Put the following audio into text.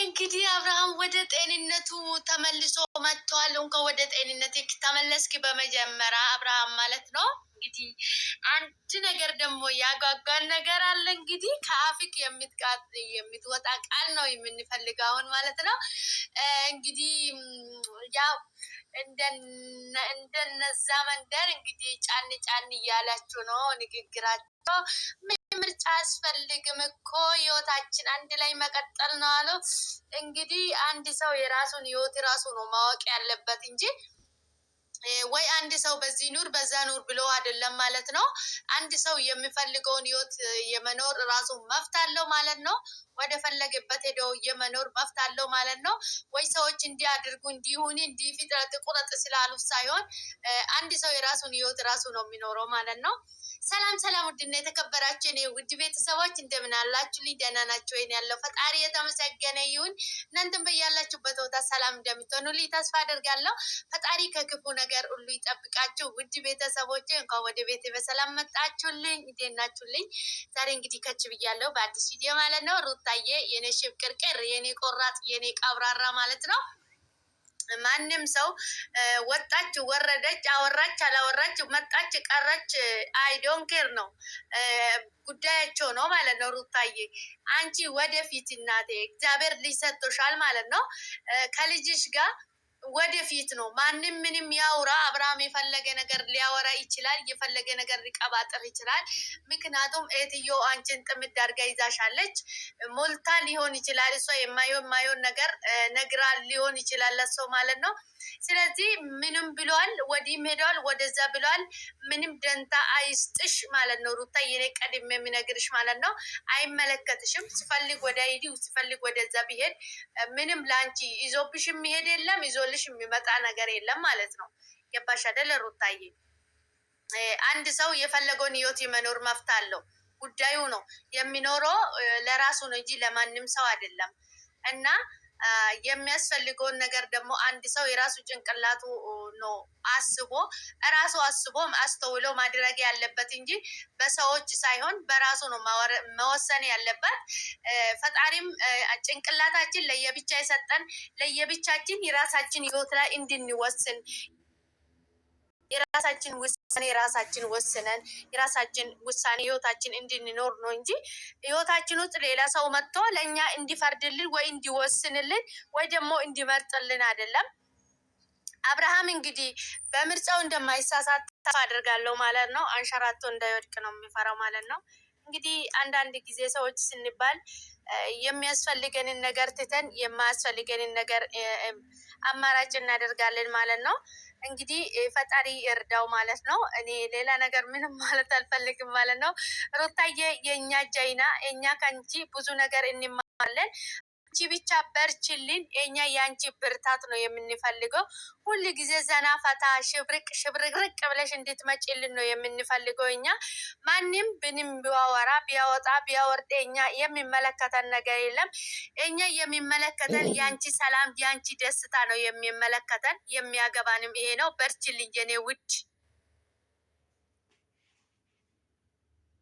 እንግዲህ አብርሃም ወደ ጤንነቱ ተመልሶ መጥቷል። እንኳን ወደ ጤንነት ተመለስክ በመጀመሪያ አብርሃም ማለት ነው። እንግዲህ አንድ ነገር ደግሞ ያጓጓን ነገር አለ። እንግዲህ ከአፍክ የምትወጣ ቃል ነው የምንፈልገውን ማለት ነው። እንግዲህ ያው እንደነዛ መንደር እንግዲህ ጫን ጫን እያላችሁ ነው ንግግራቸው። ምርጫ አያስፈልግም እኮ ህይወታችን አንድ ላይ መቀጠል ነው አለው። እንግዲህ አንድ ሰው የራሱን ህይወት ራሱ ነው ማወቅ ያለበት እንጂ ወይ አንድ ሰው በዚህ ኑር በዛ ኑር ብሎ አይደለም ማለት ነው። አንድ ሰው የሚፈልገውን ህይወት የመኖር ራሱ መብት አለው ማለት ነው። ወደ ፈለገበት ሄደው የመኖር መብት አለው ማለት ነው። ወይ ሰዎች እንዲህ አድርጉ እንዲሁን እንዲህ ፍጥረት ቁረጥ ስላሉ ሳይሆን አንድ ሰው የራሱን ህይወት ራሱ ነው የሚኖረው ማለት ነው። ሰላም ሰላም፣ ውድና የተከበራችሁ እኔ ውድ ቤተሰቦች እንደምን አላችሁልኝ? ደህና ናችሁ ወይ? ያለው ፈጣሪ የተመሰገነ ይሁን። እናንተም በያላችሁበት ቦታ ሰላም እንደምትሆኑልኝ ተስፋ አደርጋለሁ። ፈጣሪ ከክፉ ነገር ሁሉ ይጠብቃችሁ። ውድ ቤተሰቦች እንኳን ወደ ቤቴ በሰላም መጣችሁልኝ። እንዴት ናችሁልኝ? ዛሬ እንግዲህ ከች ብያለሁ በአዲስ ቪዲዮ ማለት ነው። ሩታዬ የኔ ሽብቅርቅር፣ የኔ ቆራጥ፣ የኔ ቀብራራ ማለት ነው። ማንም ሰው ወጣች ወረደች አወራች አላወራች መጣች ቀረች አይዶን ኬር ነው ጉዳያቸው ነው ማለት ነው። ሩታዬ አንቺ ወደፊት እናቴ እግዚአብሔር ልጅ ሰጥቶሻል ማለት ነው። ከልጅሽ ጋር ወደፊት ነው። ማንም ምንም ያውራ፣ አብርሃም የፈለገ ነገር ሊያወራ ይችላል፣ የፈለገ ነገር ሊቀባጥር ይችላል። ምክንያቱም እህትዮ አንቺን ጥምድ አድርጋ ይዛሻለች። ሞልታ ሊሆን ይችላል፣ እሷ የማየውን ነገር ነግራ ሊሆን ይችላል ለሰው ማለት ነው። ስለዚህ ምንም ብሏል፣ ወዲህም ሄደዋል፣ ወደዛ ብሏል። ምንም ደንታ አይስጥሽ ማለት ነው። ሩታ የኔ ቀድሜ የሚነግርሽ ማለት ነው። አይመለከትሽም። ሲፈልግ ወደ ሂዲ፣ ሲፈልግ ወደዛ ቢሄድ ምንም ለአንቺ ይዞብሽ የሚሄድ የለም፣ ይዞልሽ የሚመጣ ነገር የለም ማለት ነው። ገባሽ አይደለ ሩታዬ? አንድ ሰው የፈለገውን ህይወት የመኖር መብት አለው። ጉዳዩ ነው የሚኖረው ለራሱ ነው እንጂ ለማንም ሰው አይደለም። እና የሚያስፈልገውን ነገር ደግሞ አንድ ሰው የራሱ ጭንቅላቱ ነው አስቦ አስተውሎ ማድረግ ያለበት እንጂ በሰዎች ሳይሆን በራሱ ነው መወሰን ያለበት። ፈጣሪም ጭንቅላታችን ለየብቻ የሰጠን ለየብቻችን የራሳችን ህይወት ላይ እንድንወስን የራሳችን ወስነን የራሳችን ውሳኔ ህይወታችን እንድንኖር ነው እንጂ ህይወታችን ውስጥ ሌላ ሰው መጥቶ ለእኛ እንዲፈርድልን ወይ እንዲወስንልን ወይ ደግሞ እንዲመርጥልን አይደለም። አብርሃም እንግዲህ በምርጫው እንደማይሳሳት ተስፋ አድርጋለሁ ማለት ነው። አንሸራቶ እንዳይወድቅ ነው የሚፈራው ማለት ነው። እንግዲህ አንዳንድ ጊዜ ሰዎች ስንባል የሚያስፈልገንን ነገር ትተን የማያስፈልገንን ነገር አማራጭ እናደርጋለን ማለት ነው። እንግዲህ ፈጣሪ እርዳው ማለት ነው። እኔ ሌላ ነገር ምንም ማለት አልፈልግም ማለት ነው። ሩታዬ የእኛ ጀይና፣ እኛ ከአንቺ ብዙ ነገር እንማለን። አንቺ ብቻ በርችልን። እኛ የአንቺ ብርታት ነው የምንፈልገው። ሁሉ ጊዜ ዘና ፈታ ሽብርቅርቅ ብለሽ እንድትመጪልን ነው የምንፈልገው። እኛ ማንም ብንም ቢያወራ ቢያወጣ ቢያወርድ እኛ የሚመለከተን ነገር የለም። እኛ የሚመለከተን የአንቺ ሰላም የአንቺ ደስታ ነው የሚመለከተን። የሚያገባንም ይሄ ነው። በርችልኝ የኔ ውድ